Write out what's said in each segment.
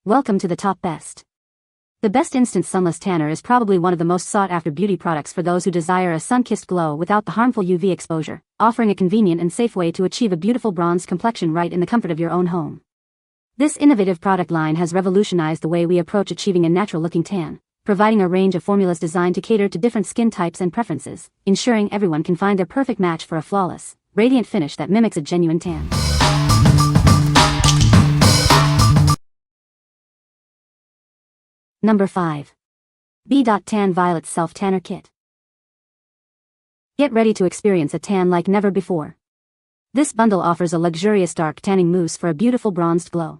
Welcome to the top best. The best Instant Sunless Tanner is probably one of the most sought-after beauty products for those who desire a sun-kissed glow without the harmful UV exposure, offering a convenient and safe way to achieve a beautiful bronzed complexion right in the comfort of your own home. This innovative product line has revolutionized the way we approach achieving a natural-looking tan, providing a range of formulas designed to cater to different skin types and preferences, ensuring everyone can find their perfect match for a flawless, radiant finish that mimics a genuine tan. Number 5. B.TAN Violet Self Tanner Kit. Get ready to experience a tan like never before. This bundle offers a luxurious dark tanning mousse for a beautiful bronzed glow.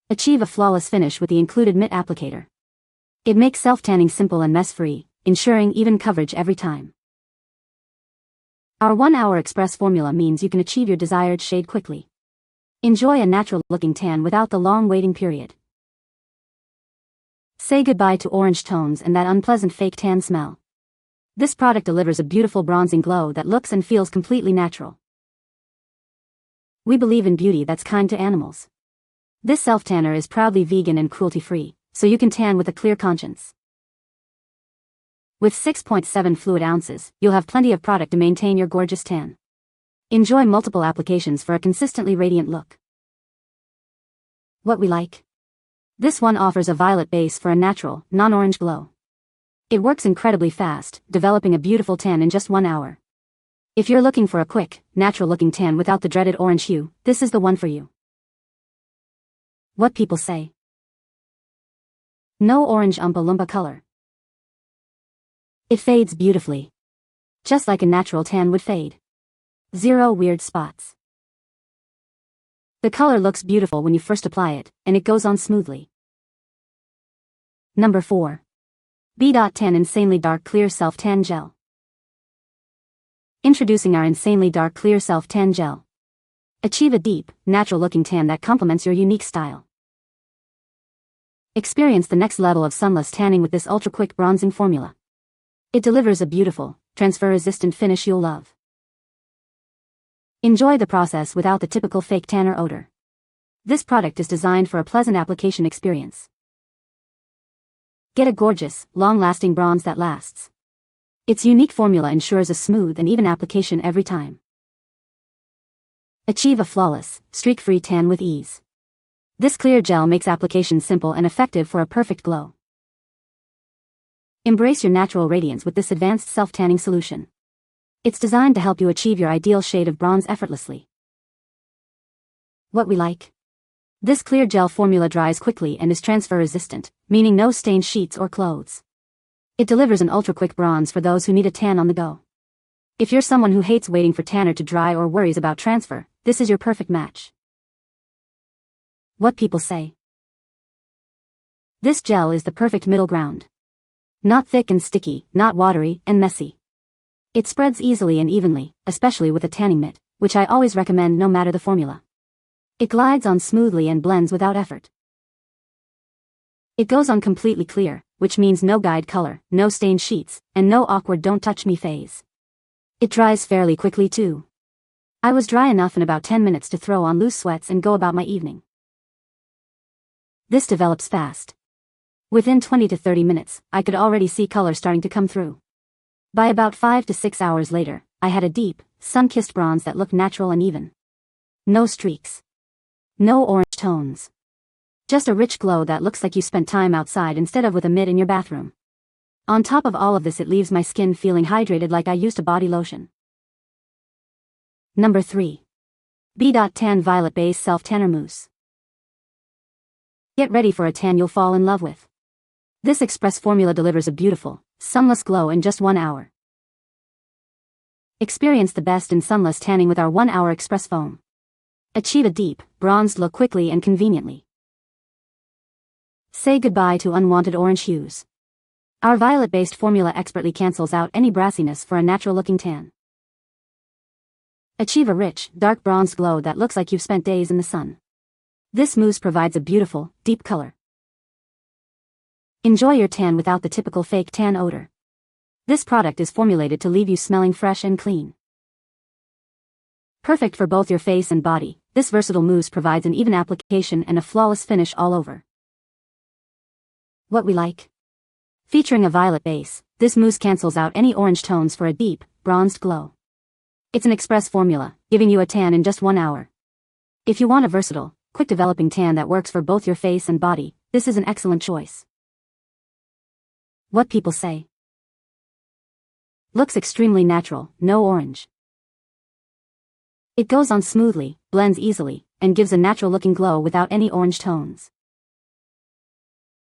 Achieve a flawless finish with the included mitt applicator. It makes self-tanning simple and mess-free, ensuring even coverage every time. Our 1-hour express formula means you can achieve your desired shade quickly. Enjoy a natural-looking tan without the long waiting period. Say goodbye to orange tones and that unpleasant fake tan smell. This product delivers a beautiful bronzing glow that looks and feels completely natural. We believe in beauty that's kind to animals. This self-tanner is proudly vegan and cruelty-free, so you can tan with a clear conscience. With 6.7 fluid ounces, you'll have plenty of product to maintain your gorgeous tan. Enjoy multiple applications for a consistently radiant look. What we like. This one offers a violet base for a natural, non-orange glow. It works incredibly fast, developing a beautiful tan in just 1 hour. If you're looking for a quick, natural-looking tan without the dreaded orange hue, this is the one for you. What people say. No orange Oompa Loompa color. It fades beautifully. Just like a natural tan would fade. Zero weird spots. The color looks beautiful when you first apply it, and it goes on smoothly. Number 4. B.TAN Insanely Dark Clear Self Tan Gel. Introducing our Insanely Dark Clear Self Tan Gel. Achieve a deep, natural-looking tan that complements your unique style. Experience the next level of sunless tanning with this ultra-quick bronzing formula. It delivers a beautiful, transfer-resistant finish you'll love. Enjoy the process without the typical fake tanner odor. This product is designed for a pleasant application experience. Get a gorgeous, long-lasting bronze that lasts. Its unique formula ensures a smooth and even application every time. Achieve a flawless, streak-free tan with ease. This clear gel makes application simple and effective for a perfect glow. Embrace your natural radiance with this advanced self-tanning solution. It's designed to help you achieve your ideal shade of bronze effortlessly. What we like. This clear gel formula dries quickly and is transfer resistant, meaning no stained sheets or clothes. It delivers an ultra-quick bronze for those who need a tan on the go. If you're someone who hates waiting for tanner to dry or worries about transfer, this is your perfect match. What people say. This gel is the perfect middle ground. Not thick and sticky, not watery and messy. It spreads easily and evenly, especially with a tanning mitt, which I always recommend no matter the formula. It glides on smoothly and blends without effort. It goes on completely clear, which means no guide color, no stained sheets, and no awkward don't touch me phase. It dries fairly quickly too. I was dry enough in about 10 minutes to throw on loose sweats and go about my evening. This develops fast. Within 20 to 30 minutes, I could already see color starting to come through. By about 5 to 6 hours later, I had a deep, sun-kissed bronze that looked natural and even. No streaks. No orange tones. Just a rich glow that looks like you spent time outside instead of with a mitt in your bathroom. On top of all of this, it leaves my skin feeling hydrated like I used a body lotion. Number 3. B.TAN Violet Base Self Tanner Mousse. Get ready for a tan you'll fall in love with. This express formula delivers a beautiful, sunless glow in just 1 hour. Experience the best in sunless tanning with our 1-hour express foam. Achieve a deep, bronzed look quickly and conveniently. Say goodbye to unwanted orange hues. Our violet-based formula expertly cancels out any brassiness for a natural-looking tan. Achieve a rich, dark bronzed glow that looks like you've spent days in the sun. This mousse provides a beautiful, deep color. Enjoy your tan without the typical fake tan odor. This product is formulated to leave you smelling fresh and clean. Perfect for both your face and body, this versatile mousse provides an even application and a flawless finish all over. What we like. Featuring a violet base, this mousse cancels out any orange tones for a deep, bronzed glow. It's an express formula, giving you a tan in just 1 hour. If you want a versatile, quick developing tan that works for both your face and body, this is an excellent choice. What people say. Looks extremely natural, no orange. It goes on smoothly, blends easily, and gives a natural looking glow without any orange tones.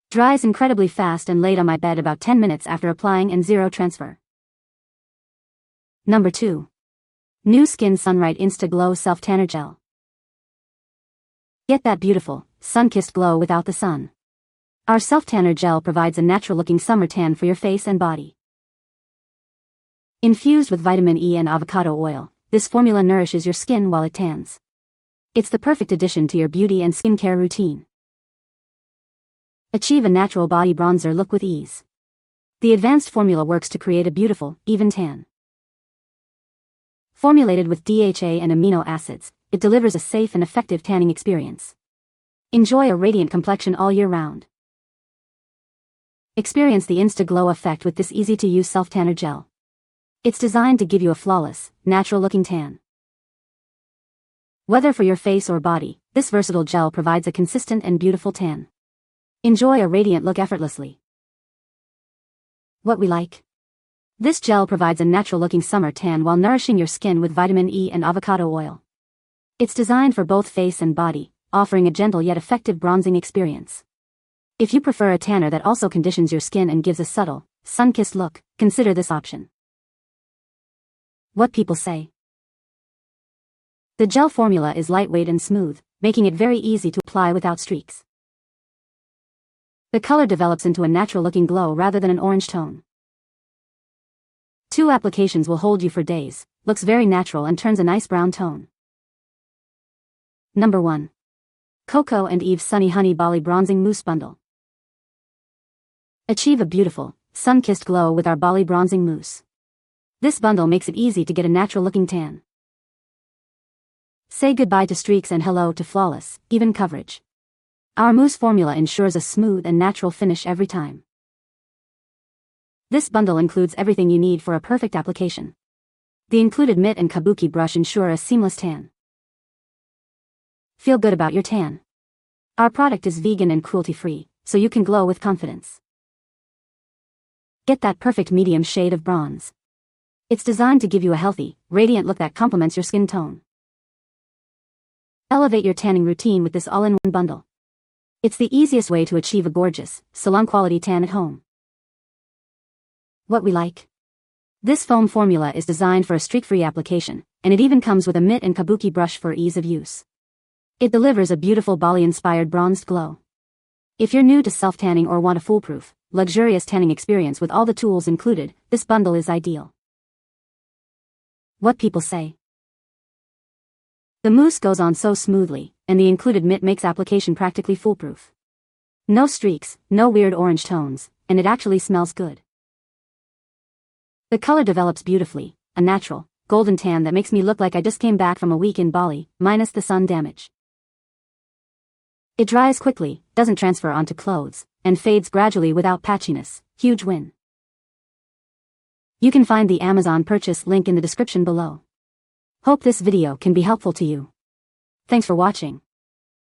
Dries incredibly fast and laid on my bed about 10 minutes after applying and zero transfer. Number 2. New Skin Sunright Insta Glow Self Tanner Gel. Get that beautiful, sun-kissed glow without the sun. Our Self Tanner Gel provides a natural-looking summer tan for your face and body. Infused with vitamin E and avocado oil, this formula nourishes your skin while it tans. It's the perfect addition to your beauty and skincare routine. Achieve a natural body bronzer look with ease. The advanced formula works to create a beautiful, even tan. Formulated with DHA and amino acids, it delivers a safe and effective tanning experience. Enjoy a radiant complexion all year round. Experience the Insta Glow effect with this easy-to-use self-tanner gel. It's designed to give you a flawless, natural-looking tan. Whether for your face or body, this versatile gel provides a consistent and beautiful tan. Enjoy a radiant look effortlessly. What we like. This gel provides a natural-looking summer tan while nourishing your skin with vitamin E and avocado oil. It's designed for both face and body, offering a gentle yet effective bronzing experience. If you prefer a tanner that also conditions your skin and gives a subtle, sun-kissed look, consider this option. What people say. The gel formula is lightweight and smooth, making it very easy to apply without streaks. The color develops into a natural-looking glow rather than an orange tone. 2 applications will hold you for days, looks very natural and turns a nice brown tone. Number 1. Coco and Eve's Sunny Honey Bali Bronzing Mousse Bundle. Achieve a beautiful, sun-kissed glow with our Bali Bronzing Mousse. This bundle makes it easy to get a natural-looking tan. Say goodbye to streaks and hello to flawless, even coverage. Our mousse formula ensures a smooth and natural finish every time. This bundle includes everything you need for a perfect application. The included mitt and kabuki brush ensure a seamless tan. Feel good about your tan. Our product is vegan and cruelty-free, so you can glow with confidence. Get that perfect medium shade of bronze. It's designed to give you a healthy, radiant look that complements your skin tone. Elevate your tanning routine with this all-in-one bundle. It's the easiest way to achieve a gorgeous, salon-quality tan at home. What we like. This foam formula is designed for a streak-free application, and it even comes with a mitt and kabuki brush for ease of use. It delivers a beautiful Bali-inspired bronzed glow. If you're new to self-tanning or want a foolproof, luxurious tanning experience with all the tools included, this bundle is ideal. What people say. The mousse goes on so smoothly, and the included mitt makes application practically foolproof. No streaks, no weird orange tones, and it actually smells good. The color develops beautifully, a natural, golden tan that makes me look like I just came back from a week in Bali, minus the sun damage. It dries quickly, doesn't transfer onto clothes, and fades gradually without patchiness. Huge win. You can find the Amazon purchase link in the description below. Hope this video can be helpful to you. Thanks for watching.